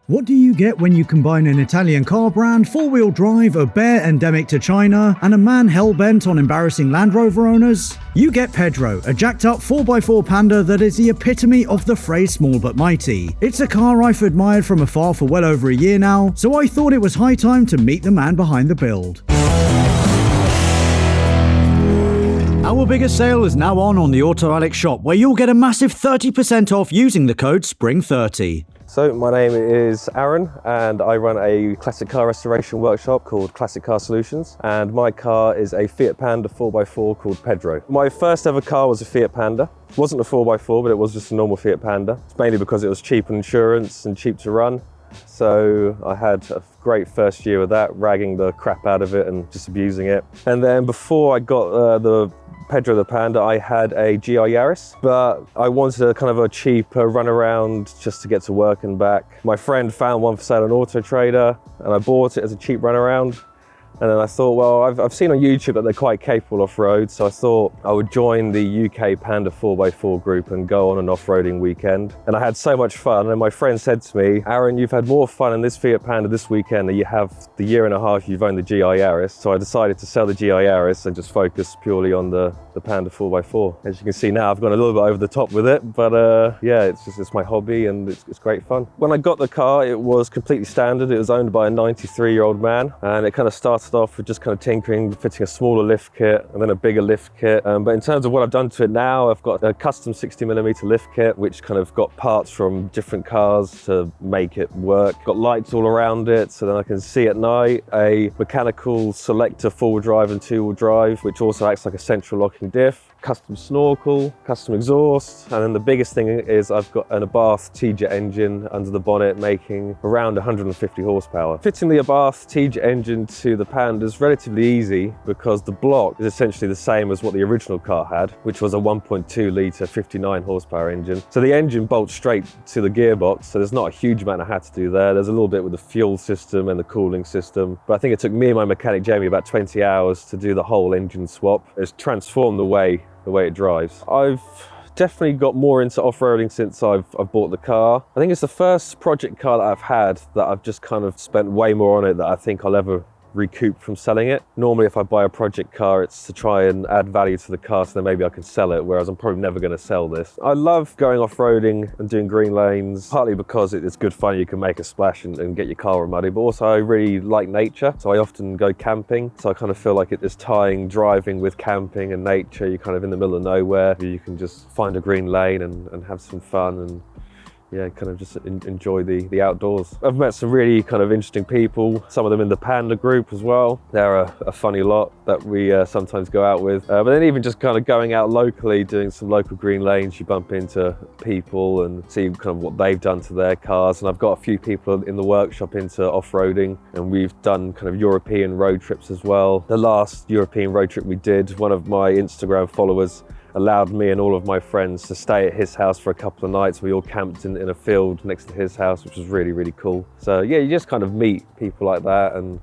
What do you get when you combine an Italian car brand, four-wheel drive, a bear endemic to China, and a man hell-bent on embarrassing Land Rover owners? You get Pedro, a jacked-up 4x4 Panda that is the epitome of the phrase small but mighty. It's a car I've admired from afar for well over a year now, so I thought it was high time to meet the man behind the build. Our biggest sale is now on the Auto Alex shop, where you'll get a massive 30% off using the code SPRING30. So my name is Aaron and I run a classic car restoration workshop called Classic Car Solutions, and my car is a Fiat Panda 4x4 called Pedro. My first ever car was a Fiat Panda. It wasn't a 4x4, but it was just a normal Fiat Panda. It's mainly because it was cheap on insurance and cheap to run. So I had a great first year with that, ragging the crap out of it and just abusing it. And then before I got the Pedro the Panda, I had a GI Yaris, but I wanted a kind of a cheap runaround just to get to work and back. My friend found one for sale on Auto Trader and I bought it as a cheap runaround. And then I thought, well, I've seen on YouTube that they're quite capable off-road, so I thought I would join the UK Panda 4x4 group and go on an off-roading weekend. And I had so much fun, and my friend said to me, Aaron, you've had more fun in this Fiat Panda this weekend than you have the year and a half you've owned the GI Yaris. So I decided to sell the GI Yaris and just focus purely on the Panda 4x4. As you can see now, I've gone a little bit over the top with it, but yeah, it's my hobby and it's great fun. When I got the car, it was completely standard. It was owned by a 93-year-old man, and it kind of started off with just kind of tinkering, fitting a smaller lift kit and then a bigger lift kit. But in terms of what I've done to it now, I've got a custom 60mm lift kit, which kind of got parts from different cars to make it work. Got lights all around it so then I can see at night. A mechanical selector four-wheel drive and two-wheel drive, which also acts like a central locking diff. Custom snorkel, custom exhaust, and then the biggest thing is I've got an Abarth T-Jet engine under the bonnet making around 150 horsepower. Fitting the Abarth T-Jet engine to the Panda is relatively easy because the block is essentially the same as what the original car had, which was a 1.2 litre 59 horsepower engine. So the engine bolts straight to the gearbox, so there's not a huge amount I had to do there. There's a little bit with the fuel system and the cooling system, but I think it took me and my mechanic Jamie about 20 hours to do the whole engine swap. It's transformed the way it drives. I've definitely got more into off-roading since I've bought the car. I think it's the first project car that I've had that I've just kind of spent way more on it that I think I'll ever recoup from selling it. Normally if I buy a project car, it's to try and add value to the car so then maybe I can sell it, whereas I'm probably never going to sell this. I love going off-roading and doing green lanes, partly because it's good fun, you can make a splash and get your car all muddy, but also I really like nature, so I often go camping, so I kind of feel like it is tying driving with camping and nature. You're kind of in the middle of nowhere, you can just find a green lane and have some fun and yeah, kind of just enjoy the outdoors. I've met some really kind of interesting people, some of them in the Panda group as well. They're a funny lot that we sometimes go out with. But then even just kind of going out locally, doing some local green lanes, you bump into people and see kind of what they've done to their cars. And I've got a few people in the workshop into off-roading, and we've done kind of European road trips as well. The last European road trip we did, one of my Instagram followers allowed me and all of my friends to stay at his house for a couple of nights. We all camped in a field next to his house, which was really, really cool. So yeah, you just kind of meet people like that, and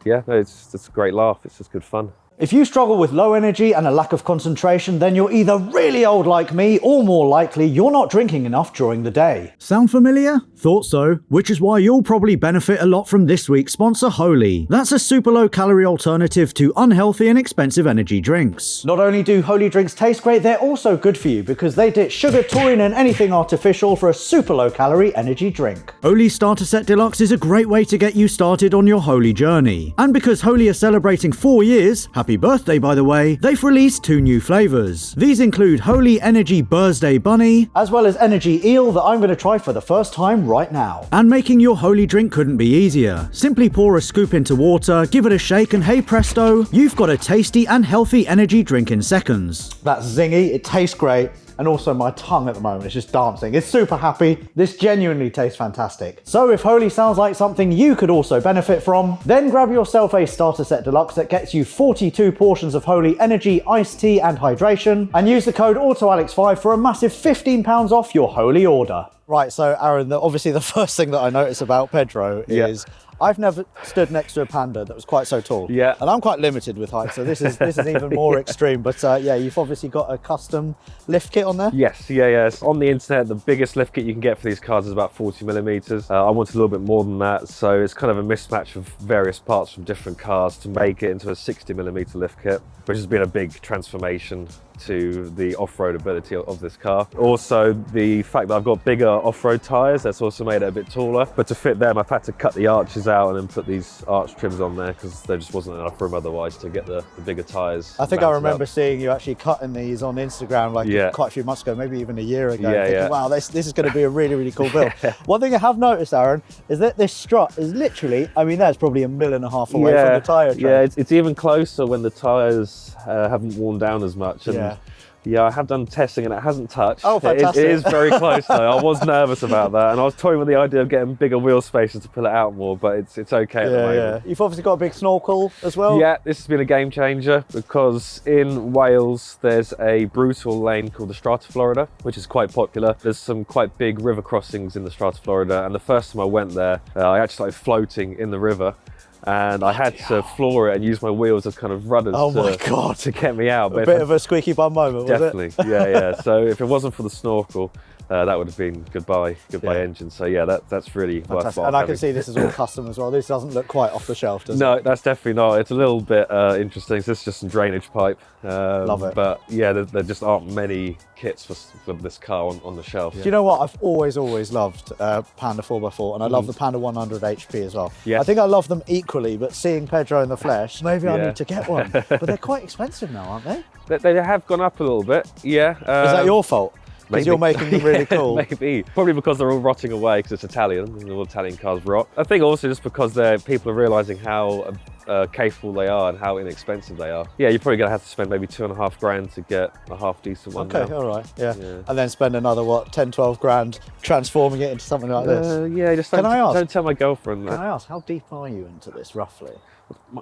yeah, no, it's a great laugh. It's just good fun. If you struggle with low energy and a lack of concentration, then you're either really old like me, or more likely, you're not drinking enough during the day. Sound familiar? Thought so, which is why you'll probably benefit a lot from this week's sponsor, Holy. That's a super low calorie alternative to unhealthy and expensive energy drinks. Not only do Holy drinks taste great, they're also good for you because they ditch sugar, taurine and anything artificial for a super low calorie energy drink. Holy Starter Set Deluxe is a great way to get you started on your Holy journey. And because Holy are celebrating 4 years, happy birthday by the way, they've released 2 new flavors. These include Holy Energy Birthday Bunny, as well as Energy Eel that I'm going to try for the first time right now. And making your Holy drink couldn't be easier. Simply pour a scoop into water, give it a shake, and hey presto, you've got a tasty and healthy energy drink in seconds. That's zingy, it tastes great. And also my tongue at the moment is just dancing. It's super happy. This genuinely tastes fantastic. So if Holy sounds like something you could also benefit from, then grab yourself a Starter Set Deluxe that gets you 42 portions of Holy Energy, iced tea and hydration, and use the code AUTOALEX5 for a massive £15 off your Holy order. Right, so Aaron, obviously the first thing that I notice about Pedro is I've never stood next to a Panda that was quite so tall. Yeah. And I'm quite limited with height, so this is even more extreme. But yeah, you've obviously got a custom lift kit on there? Yes, yeah. On the internet, the biggest lift kit you can get for these cars is about 40 millimeters. I wanted a little bit more than that, so it's kind of a mismatch of various parts from different cars to make it into a 60 millimeter lift kit, which has been a big transformation to the off-road ability of this car. Also, the fact that I've got bigger off-road tyres, that's also made it a bit taller. But to fit them, I've had to cut the arches out and then put these arch trims on there because there just wasn't enough room otherwise to get the bigger tyres. I think I remember seeing you actually cutting these on Instagram quite a few months ago, maybe even a year ago. Thinking, wow, this is going to be a really, really cool build. One thing I have noticed, Aaron, is that this strut is literally, I mean, that's probably 1.5 mil away from the tyre trim. Yeah, it's even closer when the tyres haven't worn down as much. And yeah, I have done testing and it hasn't touched. Oh, fantastic. It is very close though. I was nervous about that and I was toying with the idea of getting bigger wheel spaces to pull it out more, but it's okay at the moment. Yeah. You've obviously got a big snorkel as well. Yeah, this has been a game changer because in Wales there's a brutal lane called the Strata Florida, which is quite popular. There's some quite big river crossings in the Strata Florida, and the first time I went there, I actually started floating in the river. And I had to floor it and use my wheels as kind of rudders to get me out. A bit of a squeaky bum moment, was it? Definitely, yeah. So if it wasn't for the snorkel, that would have been goodbye engine. So yeah, that's really worthwhile. And I can see this is all custom as well. This doesn't look quite off the shelf, does it? No, that's definitely not. It's a little bit interesting. So this is just some drainage pipe. Love it. But yeah, there just aren't many kits for this car on the shelf. Do you know what? I've always loved Panda 4x4, and I love the Panda 100 HP as well. Yes. I think I love them equally, but seeing Pedro in the flesh, maybe I need to get one. But they're quite expensive now, aren't they? They have gone up a little bit, yeah. Is that your fault? Because you're making them really cool. Maybe. Probably because they're all rotting away because it's Italian and all Italian cars rot. I think also just because people are realising how capable they are and how inexpensive they are. Yeah, you're probably going to have to spend maybe 2.5 grand to get a half decent one. Okay, all right, yeah. And then spend another, 10, 12 grand transforming it into something like this? Yeah, just don't tell my girlfriend that. Can I ask, how deep are you into this, roughly?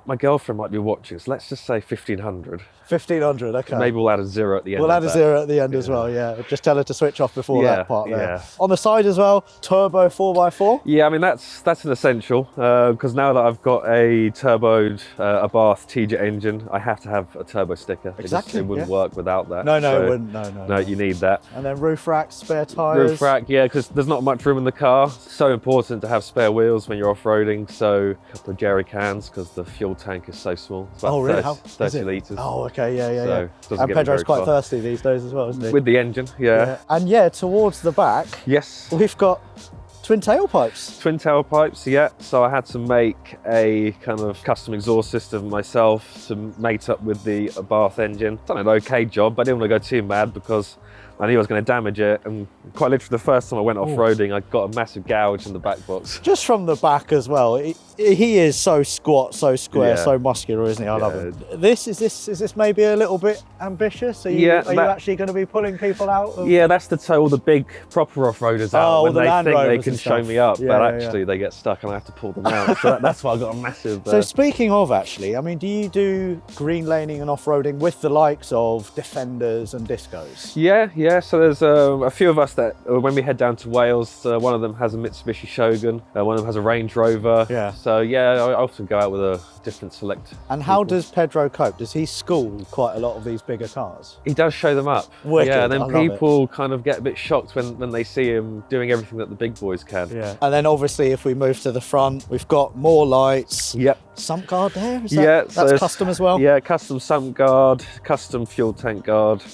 My girlfriend might be watching, so let's just say 1,500. 1,500, okay. Maybe we'll add a zero at the end. We'll add a zero at the end as well, yeah. Just tell her to switch off before that part there. Yeah. On the side as well, turbo 4x4. Yeah, I mean, that's an essential, because now that I've got a turboed Abarth TJ engine, I have to have a turbo sticker. Exactly. It wouldn't work without that. No, so, it wouldn't. No, you need that. And then roof rack, spare tyres. Roof rack, yeah, because there's not much room in the car. So important to have spare wheels when you're off-roading. So a couple of jerry cans, because the fuel tank is so small. It's about 30 litres. Oh, okay, yeah. So and Pedro's quite thirsty these days as well, isn't he? With the engine, yeah. And towards the back, yes, we've got twin tailpipes. Twin tailpipes, yeah. So I had to make a kind of custom exhaust system myself to mate up with the Abarth engine. Done an okay job, but I didn't want to go too mad because I knew I was going to damage it, and quite literally the first time I went off-roading, I got a massive gouge in the back box. Just from the back as well. He is so squat, so square, so muscular, isn't he? I love him. Is this maybe a little bit ambitious? Are you actually going to be pulling people out? Yeah, that's to tow all the big proper off-roaders out when they think they can show me up, but actually they get stuck and I have to pull them out. So that's why I got a massive... So speaking of actually, I mean, do you do green laning and off-roading with the likes of Defenders and Discos? Yeah, so there's a few of us that when we head down to Wales, one of them has a Mitsubishi Shogun, one of them has a Range Rover. Yeah. So yeah, I often go out with a different select. And how does Pedro cope? Does he school quite a lot of these bigger cars? He does show them up. Wicked. Yeah, and then people kind of get a bit shocked when they see him doing everything that the big boys can. Yeah. And then obviously if we move to the front, we've got more lights. Yep. Sump guard there? That's custom as well? Yeah, custom sump guard, custom fuel tank guard,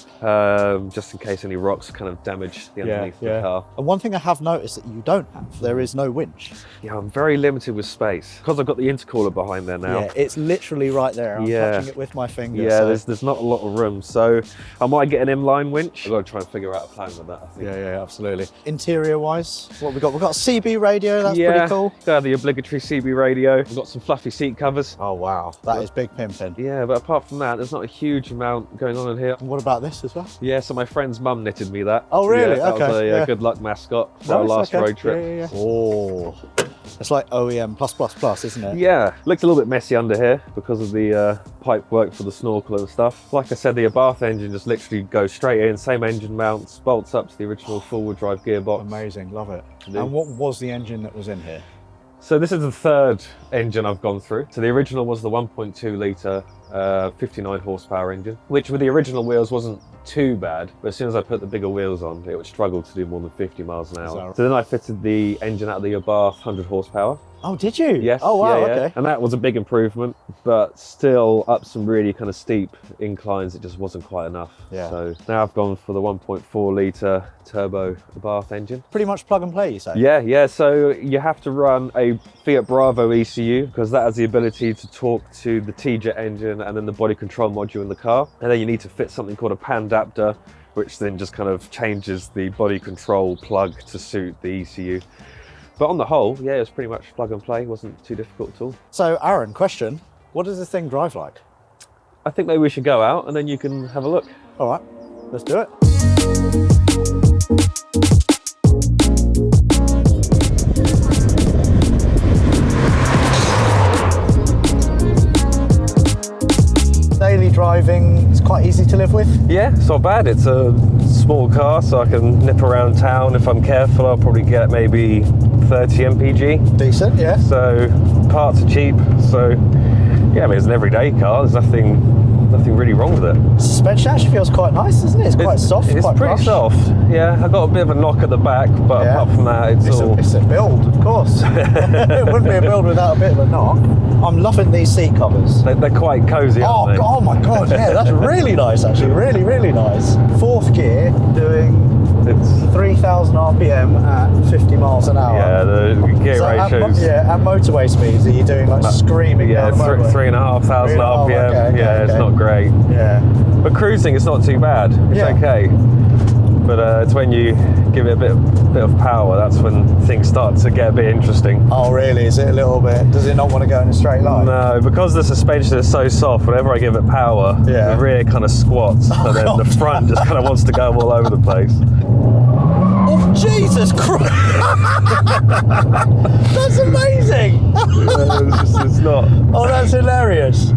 just in case any rocks kind of damage the underneath of the car. And one thing I have noticed that you don't have, there is no winch. Yeah, I'm very limited with space. Because I've got the intercooler behind there now. Yeah, it's literally right there. I'm touching it with my finger. Yeah, there's not a lot of room. So I might get an inline winch. I've got to try and figure out a plan with that, I think. Yeah, absolutely. Interior-wise, what have we got? We've got a CB radio, that's pretty cool. Yeah, the obligatory CB radio. We've got some fluffy seat covers. Oh, wow. That is big pimping. Yeah, but apart from that, there's not a huge amount going on in here. And what about this as well? Yeah, so my friend's mum knitted me that. Oh, really? That was a good luck mascot for our last road trip. Oh, It's like OEM plus, isn't it? Yeah, looks a little bit messy under here because of the pipe work for the snorkel and stuff. Like I said, the Abarth engine just literally goes straight in, same engine mounts, bolts up to the original four-wheel drive gearbox. Amazing, love it. And what was the engine that was in here? So this is the third engine I've gone through. So the original was the 1.2 litre 59 horsepower engine, which with the original wheels wasn't too bad, but as soon as I put the bigger wheels on, it would struggle to do more than 50 miles an hour. So then I fitted the engine out of the Abarth 100 horsepower. Oh, did you? Yes. Oh, wow, yeah. okay. And that was a big improvement, but still up some really kind of steep inclines, it just wasn't quite enough. Yeah. So now I've gone for the 1.4 litre turbo Abarth engine. Pretty much plug and play, you say? Yeah. So you have to run a Fiat Bravo ECU because that has the ability to talk to the T-Jet engine and then the body control module in the car. And then you need to fit something called a Panda adapter, which then just kind of changes the body control plug to suit the ECU. But on the whole, yeah, it was pretty much plug and play. It wasn't too difficult at all. So, Aaron, question. What does this thing drive like? I think maybe we should go out and then you can have a look. All right, let's do it. Daily driving is quite easy to live with. Yeah, it's not bad. It's a small car, so I can nip around town. If I'm careful, I'll probably get maybe 30 mpg. Decent, yeah. So parts are cheap. So yeah, I mean, it's an everyday car. There's nothing really wrong with it. Suspension actually feels quite nice, isn't it? It's quite soft, It's quite pretty plush. soft. Yeah, I got a bit of a knock at the back, but Yeah. apart from that, It's a build, of course. It wouldn't be a build without a bit of a knock. I'm loving these seat covers. they're quite cosy, aren't they? Oh my God, yeah, that's really nice actually, really, really nice. Fourth gear, doing It's 3,000 RPM at 50 miles an hour. yeah, the gear So ratios. at motorway speeds, are you doing like screaming Yeah, down the motorway? 3,500 3,500, RPM. okay, Yeah, it's okay. not great. Yeah. But cruising, it's not too bad. It's Yeah. okay. But it's when you give it a bit of power, that's when things start to get a bit interesting. Oh really, is it a little bit, does it not want to go in a straight line? No, because the suspension is so soft, whenever I give it power, Yeah. the rear kind of squats, and then the front just kind of wants to go all over the place. Oh Jesus Christ! That's amazing! It's not. Oh, that's hilarious.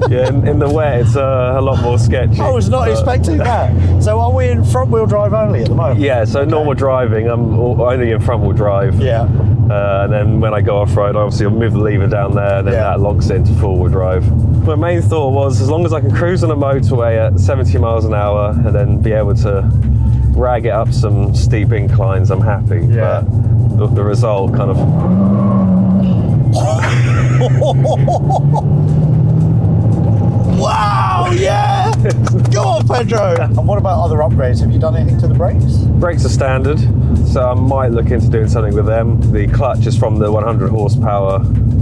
Yeah, in the wet, it's a lot more sketchy. I was not but- expecting that. So are we in front wheel drive only at the moment? Yeah, so normal driving, I'm only in front wheel drive. Yeah. And then when I go off road, obviously I'll move the lever down there, and then Yeah. that locks it into four wheel drive. My main thought was, as long as I can cruise on a motorway at 70 miles an hour and then be able to rag it up some steep inclines, I'm happy. Yeah. But the result kind of. Wow, yeah! Go on, Pedro! And what about other upgrades? Have you done anything to the brakes? Brakes are standard, so I might look into doing something with them. The clutch is from the 100 horsepower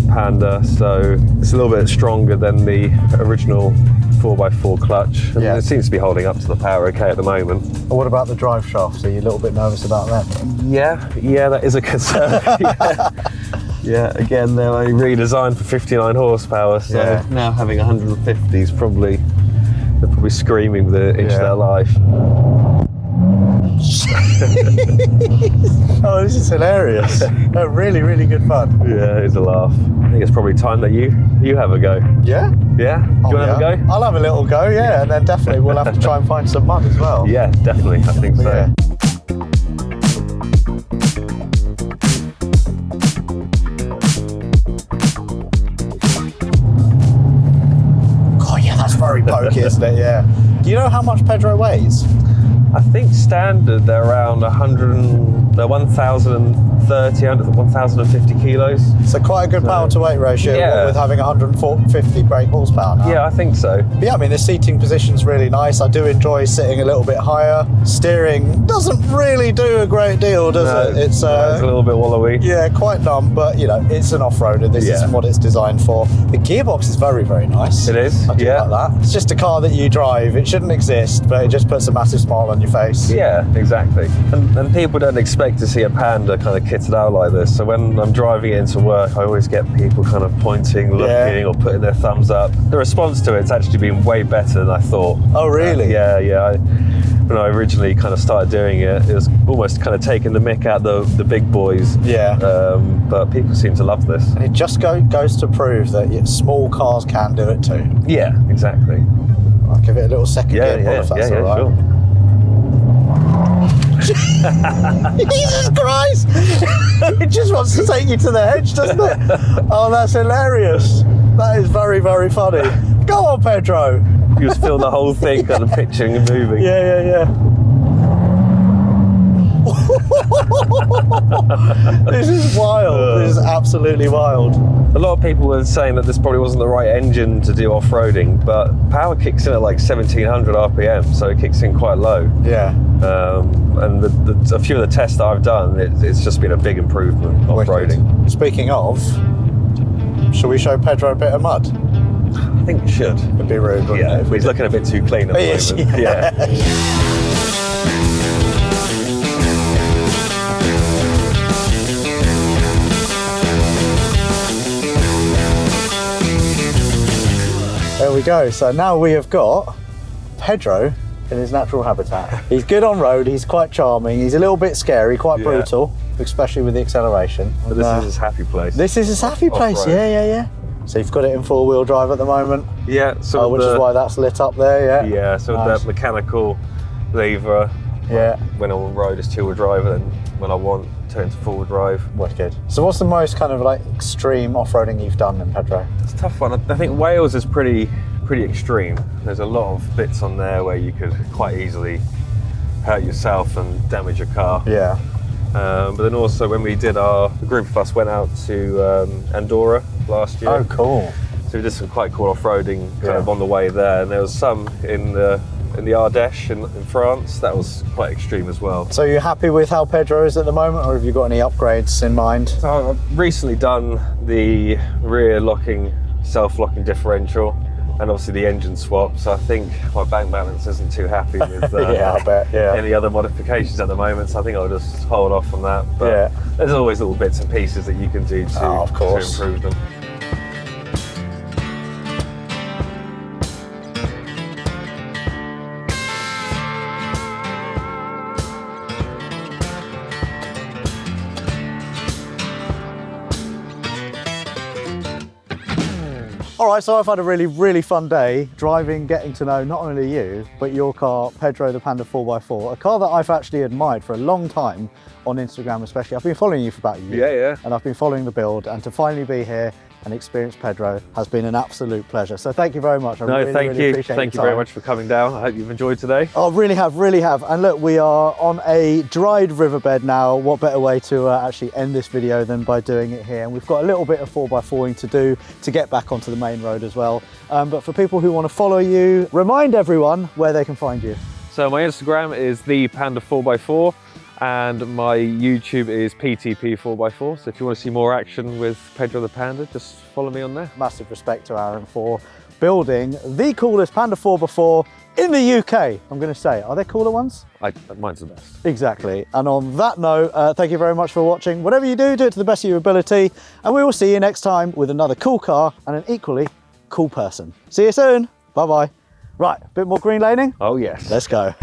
Panda, so it's a little bit stronger than the original 4x4 clutch. And Yeah. it seems to be holding up to the power okay at the moment. And what about the drive shafts? Are you a little bit nervous about that? Yeah, that is a concern. Yeah, again, they're only redesigned for 59 horsepower, so Yeah. now having 150 is probably, they're probably screaming the inch of their life. Oh, this is hilarious. Oh, really, really good fun. Yeah, it's a laugh. I think it's probably time that you have a go. Yeah? Yeah? Do you want to have a go? I'll have a little go, yeah, and then definitely we'll have to try and find some mud as well. Yeah, definitely. I think so. Yeah. God, yeah, that's very pokey, isn't it? Yeah. Do you know how much Pedro weighs? I think standard they're around 1,050 kilos. So quite a good power to weight ratio Yeah. with having 150 brake horsepower now. Yeah, I think so. But yeah, I mean, the seating position's really nice. I do enjoy sitting a little bit higher. Steering doesn't really do a great deal, does it? It's a little bit wallowy. yeah, quite numb, but you know, it's an off-roader. This Yeah. isn't what it's designed for. The gearbox is very, very nice. It is, I do yeah. like that. It's just a car that you drive. It shouldn't exist, but it just puts a massive smile on your face. Yeah, exactly. And people don't expect to see a Panda kind of kitted out like this, so when I'm driving it into work, I always get people kind of pointing, looking, or putting their thumbs up. The response to it's actually been way better than I thought. Oh, really? Yeah. When I originally kind of started doing it, it was almost kind of taking the mick out the big boys. Yeah. But people seem to love this. And it just goes to prove that small cars can do it too. Yeah, exactly. I'll give it a little second gear pull if that's all right. Sure. Jesus Christ! It just wants to take you to the edge, doesn't it? Oh, that's hilarious. That is very, very funny. Go on, Pedro. You just feel the whole thing kind of pitching and moving. Yeah. This is wild. This is absolutely wild. A lot of people were saying that this probably wasn't the right engine to do off-roading, but power kicks in at like 1700 RPM, so it kicks in quite low. Yeah. And a few of the tests that I've done, it's just been a big improvement off-roading. Speaking of, shall we show Pedro a bit of mud? I think we should. It'd be rude, wouldn't it? He's looking a bit too clean at the moment. Yeah. There we go. So now we have got Pedro in his natural habitat. He's good on road, he's quite charming, he's a little bit scary, quite brutal, especially with the acceleration. But this is his happy place. This is his happy place, yeah. So you've got it in four-wheel drive at the moment? Yeah. So which is why that's lit up there, yeah? Yeah, so nice. The mechanical lever, when I'm on road it's two-wheel drive, and then when I want, turn to four-wheel drive. Wicked. So what's the most kind of like extreme off-roading you've done in Pedro? It's a tough one. I think Wales is pretty extreme. There's a lot of bits on there where you could quite easily hurt yourself and damage your car. Yeah. But then also when we did a group of us went out to Andorra last year. Oh, cool. So we did some quite cool off-roading kind of on the way there, and there was some in the Ardèche in France. That was quite extreme as well. So you're happy with how Pedro is at the moment, or have you got any upgrades in mind? So I've recently done the rear locking, self-locking differential, and obviously the engine swap. So I think my bank balance isn't too happy with I bet, any other modifications at the moment. So I think I'll just hold off on that. But there's always little bits and pieces that you can do to improve them. All right, so I've had a really, really fun day driving, getting to know not only you, but your car, Pedro the Panda 4x4, a car that I've actually admired for a long time on Instagram especially. I've been following you for about a year. And I've been following the build, and to finally be here and experience Pedro has been an absolute pleasure. So thank you very much. I really appreciate it. Thank you very much for coming down. I hope you've enjoyed today. Oh, really have. And look, we are on a dried riverbed now. What better way to actually end this video than by doing it here? And we've got a little bit of 4x4ing to do to get back onto the main road as well. But for people who want to follow you, remind everyone where they can find you. So my Instagram is the Panda 4x4. And my YouTube is PTP 4x4. So if you want to see more action with Pedro the Panda, just follow me on there. Massive respect to Aaron for building the coolest Panda 4x4 in the UK. I'm going to say, are there cooler ones? Mine's the best. Exactly. And on that note, thank you very much for watching. Whatever you do, do it to the best of your ability. And we will see you next time with another cool car and an equally cool person. See you soon. Bye-bye. Right, a bit more green laning? Oh, yes. Let's go.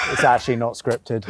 It's actually not scripted.